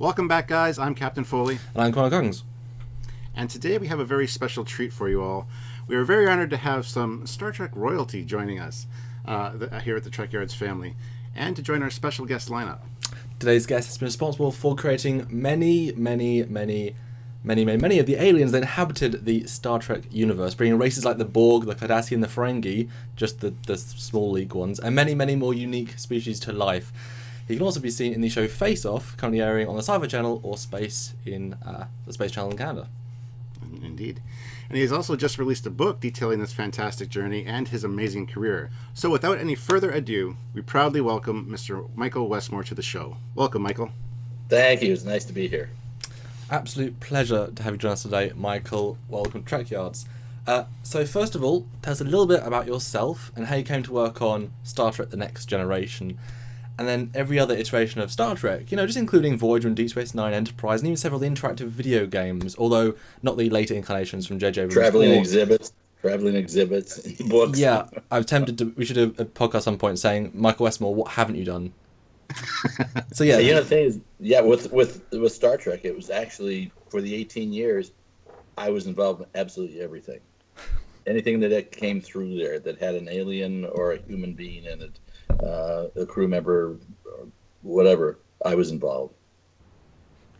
Welcome back, guys. I'm Captain Foley. And I'm Connor Coggins. And today we have a very special treat for you all. We are very honored to have some Star Trek royalty joining us here at the Trekyards family, and to join our special guest lineup. Today's guest has been responsible for creating many of the aliens that inhabited the Star Trek universe, bringing races like the Borg, the Cardassian, the Ferengi, just the small league ones, and many more unique species to life. He can also be seen in the show Face Off, currently airing on the Sci-Fi Channel or Space in the Space Channel in Canada. Indeed. And he has also just released a book detailing this fantastic journey and his amazing career. So without any further ado, we proudly welcome Mr. Michale Westmore to the show. Welcome, Michael. Thank you. It's nice to be here. Absolute pleasure to have you join us today, Michael. Welcome to Trekyards. So first of all, tell us a little bit about yourself and how you came to work on Star Trek The Next Generation. And then every other iteration of Star Trek, just including Voyager and Deep Space Nine, Enterprise, and even several interactive video games, although not the later incarnations from J.J. Abrams. Traveling exhibits, books. Yeah, I'm tempted to. We should do a podcast at some point saying, Michale Westmore, what haven't you done? So yeah, the thing is, with Star Trek, it was actually for the 18 years, I was involved in absolutely everything. Anything that came through there that had an alien or a human being in it. A crew member, or whatever, I was involved.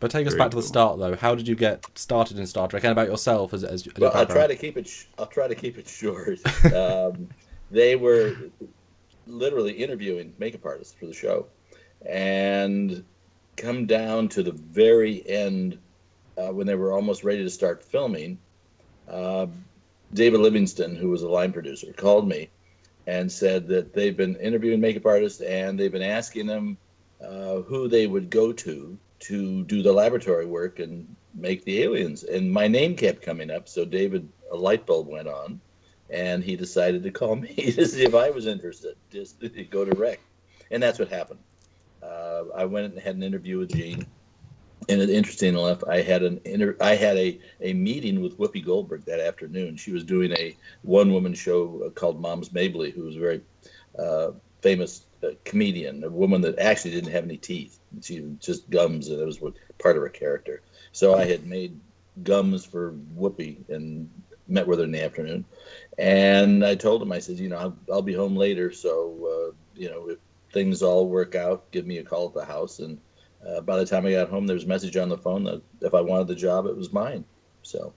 But take us back to the start, though. How did you get started in Star Trek, and about yourself as well, I'll try to keep it short. They were literally interviewing makeup artists for the show, and come down to the very end when they were almost ready to start filming. David Livingston, who was a line producer, called me and said that they've been interviewing makeup artists and they've been asking them who they would go to do the laboratory work and make the aliens. And my name kept coming up, so David, a light bulb went on, and he decided to call me to see if I was interested, just to go direct. And that's what happened. I went and had an interview with Gene. And interesting enough, I had a meeting with Whoopi Goldberg that afternoon. She was doing a one-woman show called Mom's Mabley, who was a very famous comedian, a woman that actually didn't have any teeth. She was just gums, and it was part of her character. So I had made gums for Whoopi and met with her in the afternoon. And I told him, I said, I'll be home later, so if things all work out, give me a call at the house. And by the time I got home, there was a message on the phone that if I wanted the job, it was mine. So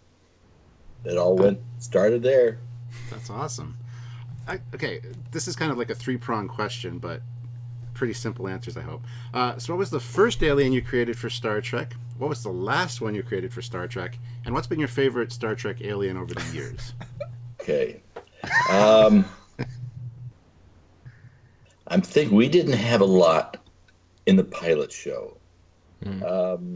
it all started there. That's awesome. Okay, this is kind of like a three-pronged question, but pretty simple answers, I hope. So what was the first alien you created for Star Trek? What was the last one you created for Star Trek? And what's been your favorite Star Trek alien over the years? Okay. I'm thinking we didn't have a lot in the pilot show.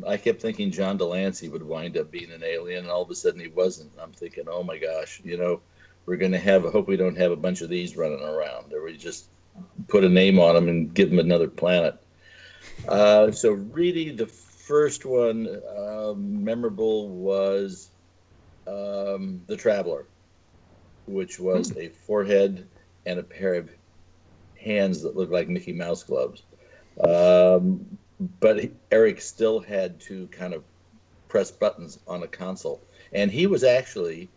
I kept thinking John Delancey would wind up being an alien, and all of a sudden he wasn't. I'm thinking, oh my gosh, we're going to hope we don't have a bunch of these running around, or we just put a name on them and give them another planet. So really the first one memorable was the Traveler, which was a forehead and a pair of hands that looked like Mickey Mouse gloves. But Eric still had to kind of press buttons on a console. And he was actually,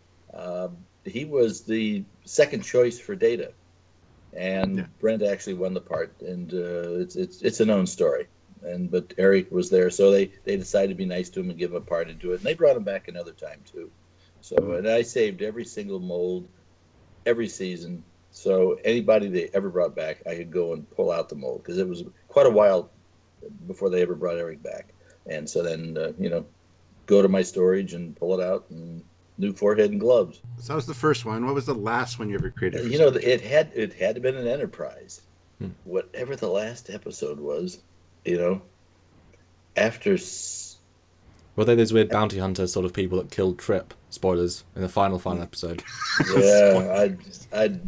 he was the second choice for Data. And Brent actually won the part. And it's a known story. But Eric was there, so they decided to be nice to him and give him a part and do it. And they brought him back another time, too. So, and I saved every single mold, every season. So anybody they ever brought back, I could go and pull out the mold, because it was quite a while before they ever brought Eric back. And so then, go to my storage and pull it out, and new forehead and gloves. So that was the first one. What was the last one you ever created? It had to have been an Enterprise. Whatever the last episode was, after... Were they those weird bounty hunter sort of people that killed Trip? Spoilers in the final episode. Yeah, I'd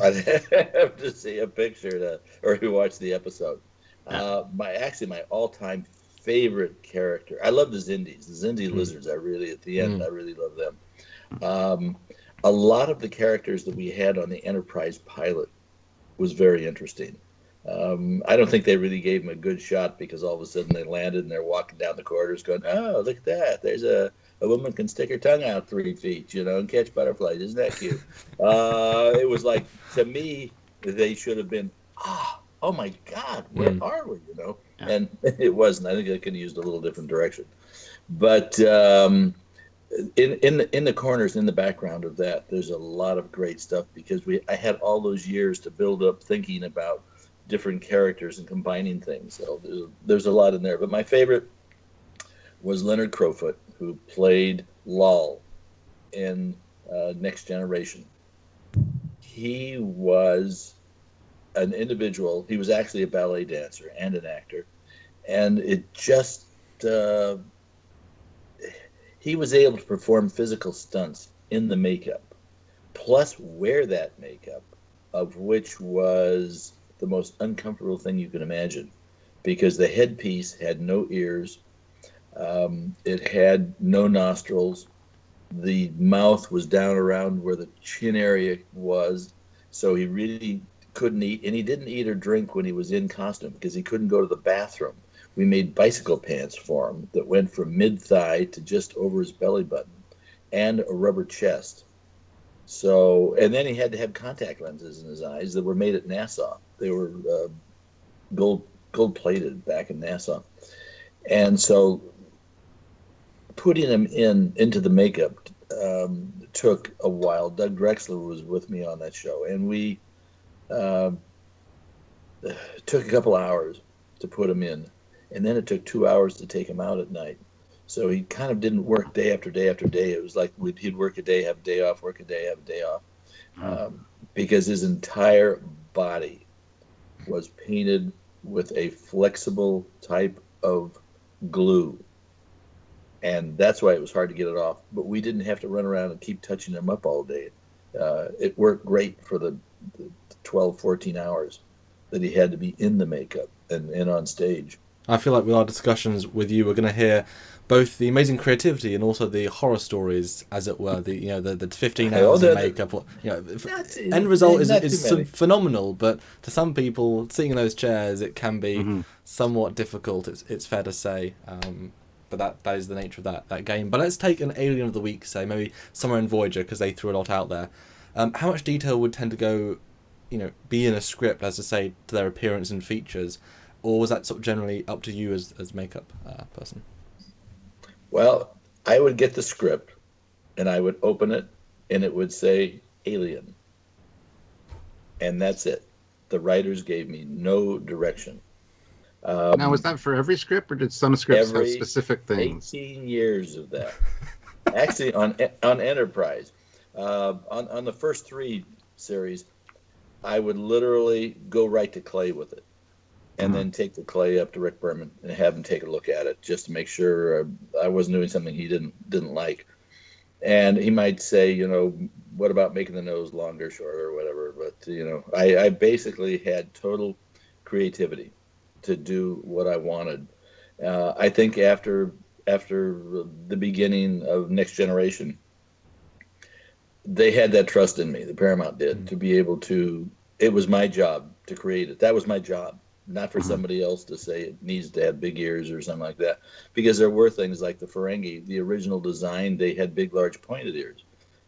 have to see a picture or watch the episode. My all-time favorite character. I love the Xindis. The Xindi lizards. At the end, I really love them. A lot of the characters that we had on the Enterprise pilot was very interesting. I don't think they really gave him a good shot because all of a sudden they landed and they're walking down the corridors going, oh, look at that. There's a woman can stick her tongue out 3 feet, and catch butterflies. Isn't that cute? It was like, to me, they should have been, oh my God, where are we, Yeah. And it wasn't. I think they could have used a little different direction. But in the corners, in the background of that, there's a lot of great stuff because I had all those years to build up thinking about different characters and combining things. So there's a lot in there. But my favorite was Leonard Crowfoot, who played Lal in Next Generation. He was an individual. He was actually a ballet dancer and an actor. And it just... he was able to perform physical stunts in the makeup, plus wear that makeup, of which was the most uncomfortable thing you can imagine, because the headpiece had no ears, it had no nostrils, the mouth was down around where the chin area was, so he really couldn't eat, and he didn't eat or drink when he was in costume because he couldn't go to the bathroom. We made bicycle pants for him that went from mid-thigh to just over his belly button, and a rubber chest. So, and then he had to have contact lenses in his eyes that were made at NASA. They were gold-plated back in NASA. And so putting him into the makeup took a while. Doug Drexler was with me on that show, and we took a couple hours to put him in. And then it took 2 hours to take him out at night. So he kind of didn't work day after day after day. It was like he'd work a day, have a day off, work a day, have a day off. Because his entire body was painted with a flexible type of glue. And that's why it was hard to get it off. But we didn't have to run around and keep touching him up all day. It worked great for the 12, 14 hours that he had to be in the makeup and on stage. I feel like with our discussions with you, we're going to hear both the amazing creativity and also the horror stories, as it were. The 15 hours of makeup. End result is phenomenal, but to some people, sitting in those chairs, it can be somewhat difficult. It's fair to say. But that is the nature of that game. But let's take an Alien of the Week, say maybe somewhere in Voyager, because they threw a lot out there. How much detail would tend to go, be in a script, as to say, to their appearance and features? Or was that sort of generally up to you as makeup person? Well, I would get the script, and I would open it, and it would say Alien. And that's it. The writers gave me no direction. Now, was that for every script, or did some scripts have specific things? 18 years of that. Actually, on Enterprise. On the first 3 series, I would literally go right to Clay with it. And then take the Clay up to Rick Berman and have him take a look at it just to make sure I wasn't doing something he didn't like. And he might say, what about making the nose longer, shorter, or whatever. But, I basically had total creativity to do what I wanted. I think after the beginning of Next Generation, they had that trust in me, the Paramount did, to be able to, it was my job to create it. That was my job. Not for somebody else to say it needs to have big ears or something like that. Because there were things like the Ferengi, the original design, they had big, large pointed ears.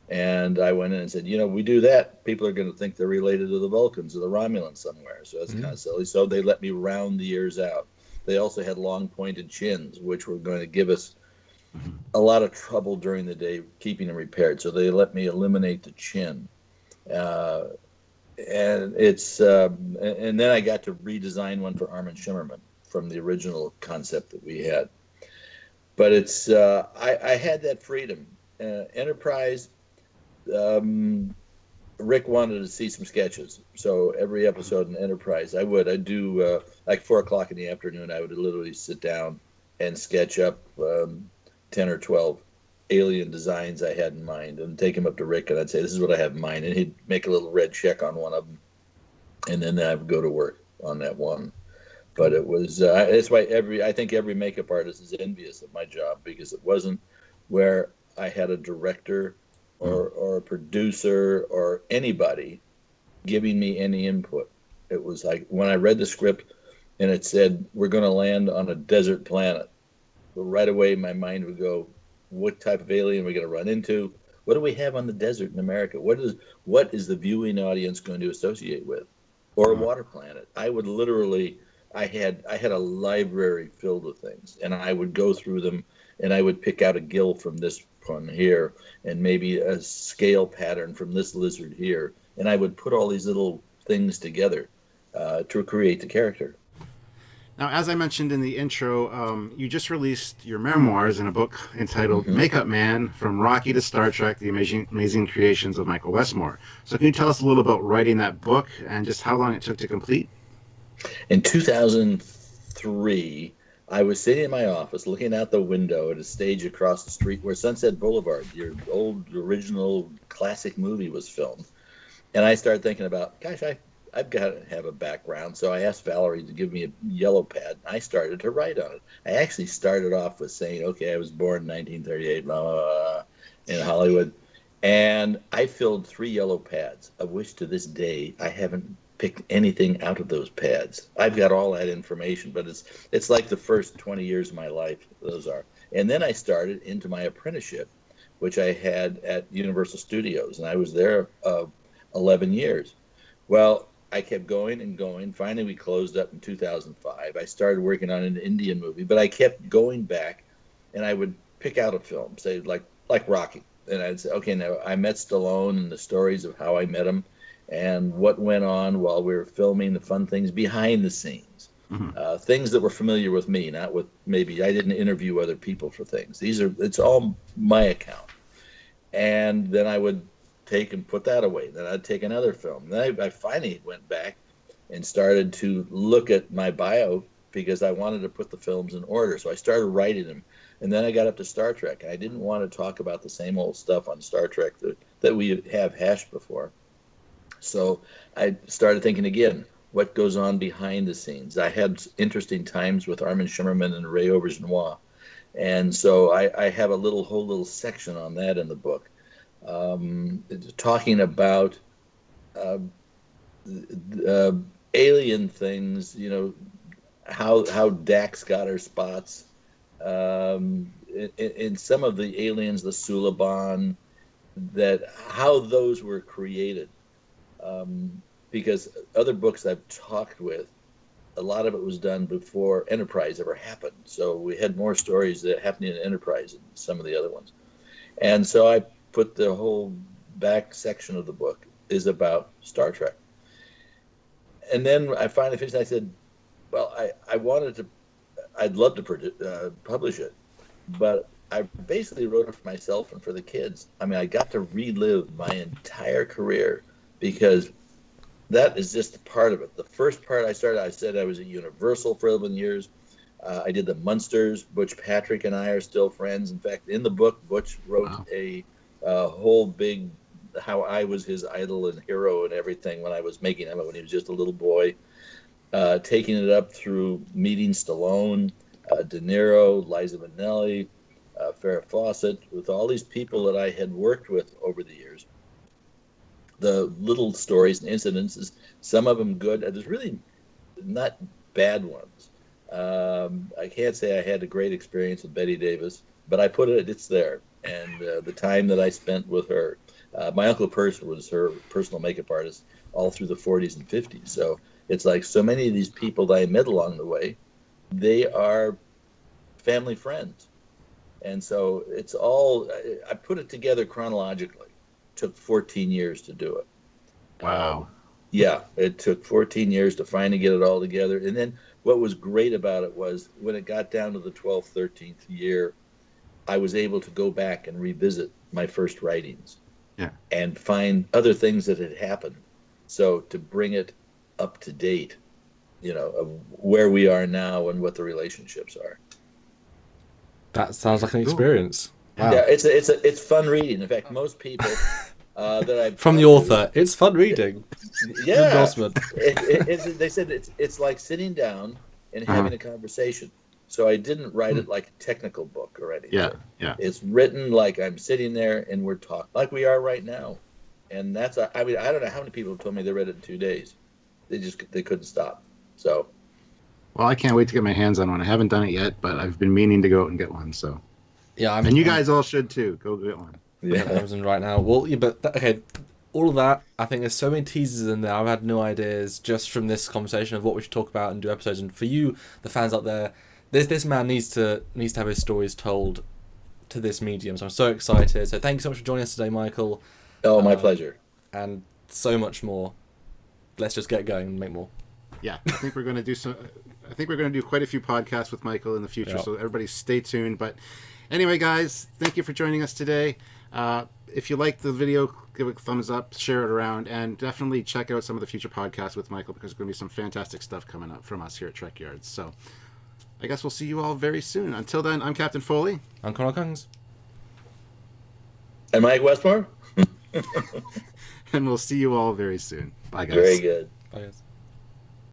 And I went in and said, we do that. People are going to think they're related to the Vulcans or the Romulans somewhere. So that's kind of silly. So they let me round the ears out. They also had long pointed chins, which were going to give us a lot of trouble during the day keeping them repaired. So they let me eliminate the chin. And it's and then I got to redesign one for Armin Shimmerman from the original concept that we had. But it's I had that freedom. Enterprise, Rick wanted to see some sketches, so every episode in Enterprise, I'd do like 4:00 in the afternoon. I would literally sit down and sketch up 10 or 12 alien designs I had in mind and take them up to Rick, and I'd say, this is what I have in mind, and he'd make a little red check on one of them, and then I would go to work on that one. But it was that's why I think every makeup artist is envious of my job, because it wasn't where I had a director or a producer or anybody giving me any input. It was like when I read the script and it said, we're going to land on a desert planet. But right away, my mind would go, what type of alien are we going to run into? What do we have on the desert in America? What is the viewing audience going to associate with? Or a water planet? I would literally, I had a library filled with things, and I would go through them, and I would pick out a gill from this one here, and maybe a scale pattern from this lizard here, and I would put all these little things together to create the character. Now, as I mentioned in the intro, you just released your memoirs in a book entitled Makeup Man, From Rocky to Star Trek, The Amazing Creations of Michale Westmore. So can you tell us a little about writing that book and just how long it took to complete? In 2003, I was sitting in my office looking out the window at a stage across the street where Sunset Boulevard, your old original classic movie, was filmed. And I started thinking about, gosh, I've got to have a background. So I asked Valerie to give me a yellow pad. I started to write on it. I actually started off with saying, okay, I was born in 1938, blah, blah, blah, in Hollywood. And I filled 3 yellow pads, of which to this day I haven't picked anything out of those pads. I've got all that information, but it's like the first 20 years of my life, those are. And then I started into my apprenticeship, which I had at Universal Studios, and I was there 11 years. Well, I kept going and going. Finally, we closed up in 2005. I started working on an Indian movie, but I kept going back, and I would pick out a film, say like Rocky, and I'd say, okay, now I met Stallone and the stories of how I met him, and what went on while we were filming, the fun things behind the scenes, things that were familiar with me, not with maybe I didn't interview other people for things. It's all my account, and then I would take and put that away. Then I'd take another film. Then I finally went back and started to look at my bio because I wanted to put the films in order. So I started writing them. And then I got up to Star Trek. I didn't want to talk about the same old stuff on Star Trek that we have hashed before. So I started thinking again, what goes on behind the scenes? I had interesting times with Armin Shimmerman and Ray Aubergenois. And so I have a whole little section on that in the book. Talking about alien things, how Dax got her spots. In some of the aliens, the Suliban, how those were created. Because other books I've talked with, a lot of it was done before Enterprise ever happened. So we had more stories that happened in Enterprise than some of the other ones. And so I put the whole back section of the book is about Star Trek. And then I finally finished. I said, well, I'd love to publish it, but I basically wrote it for myself and for the kids. I mean, I got to relive my entire career because that is just a part of it. The first part I said I was at Universal for 11 years. I did the Munsters. Butch Patrick and I are still friends. In fact, in the book, Butch wrote a whole big how I was his idol and hero and everything when I was making him when he was just a little boy, taking it up through meeting Stallone, De Niro, Liza Minnelli, Farrah Fawcett, with all these people that I had worked with over the years. The little stories and incidences, some of them good. There's really not bad ones. I can't say I had a great experience with Bette Davis, but I put it's there. And the time that I spent with her, my Uncle Percy was her personal makeup artist all through the 40s and 50s. So it's like so many of these people that I met along the way, they are family friends. And so it's all, I put it together chronologically. It took 14 years to do it. Wow. Yeah, it took 14 years to finally get it all together. And then what was great about it was when it got down to the 12th, 13th year, I was able to go back and revisit my first writings and find other things that had happened. So to bring it up to date, of where we are now and what the relationships are. That sounds like an experience. Wow. Yeah, it's fun reading. In fact, most people that I from the author, it's fun reading. Yeah, endorsement. They said it's like sitting down and having a conversation. So I didn't write it like a technical book or anything. Yeah. It's written like I'm sitting there and we're talking like we are right now. And I don't know how many people have told me they read it in 2 days. they couldn't stop. So Well, I can't wait to get my hands on one. I haven't done it yet, but I've been meaning to go out and get one. So, Yeah, and you guys all should too. Go get one. Yeah, Amazon right now. Well, yeah, but okay, all of that. I think there's so many teasers in there. I've had no ideas just from this conversation of what we should talk about and do episodes. And for you, the fans out there, this man needs to have his stories told to this medium. So I'm so excited. So thank you so much for joining us today, Michael. Oh, my pleasure. And so much more. Let's just get going and make more. Yeah, I think we're going to do some. I think we're going to do quite a few podcasts with Michael in the future. Yeah. So everybody, stay tuned. But anyway, guys, thank you for joining us today. If you like the video, give it a thumbs up, share it around, and definitely check out some of the future podcasts with Michael because there's going to be some fantastic stuff coming up from us here at Trekyards. So I guess we'll see you all very soon. Until then, I'm Captain Foley. I'm Conor Kungs. And Mike Westmore? And we'll see you all very soon. Bye, guys. Very good. Bye, guys.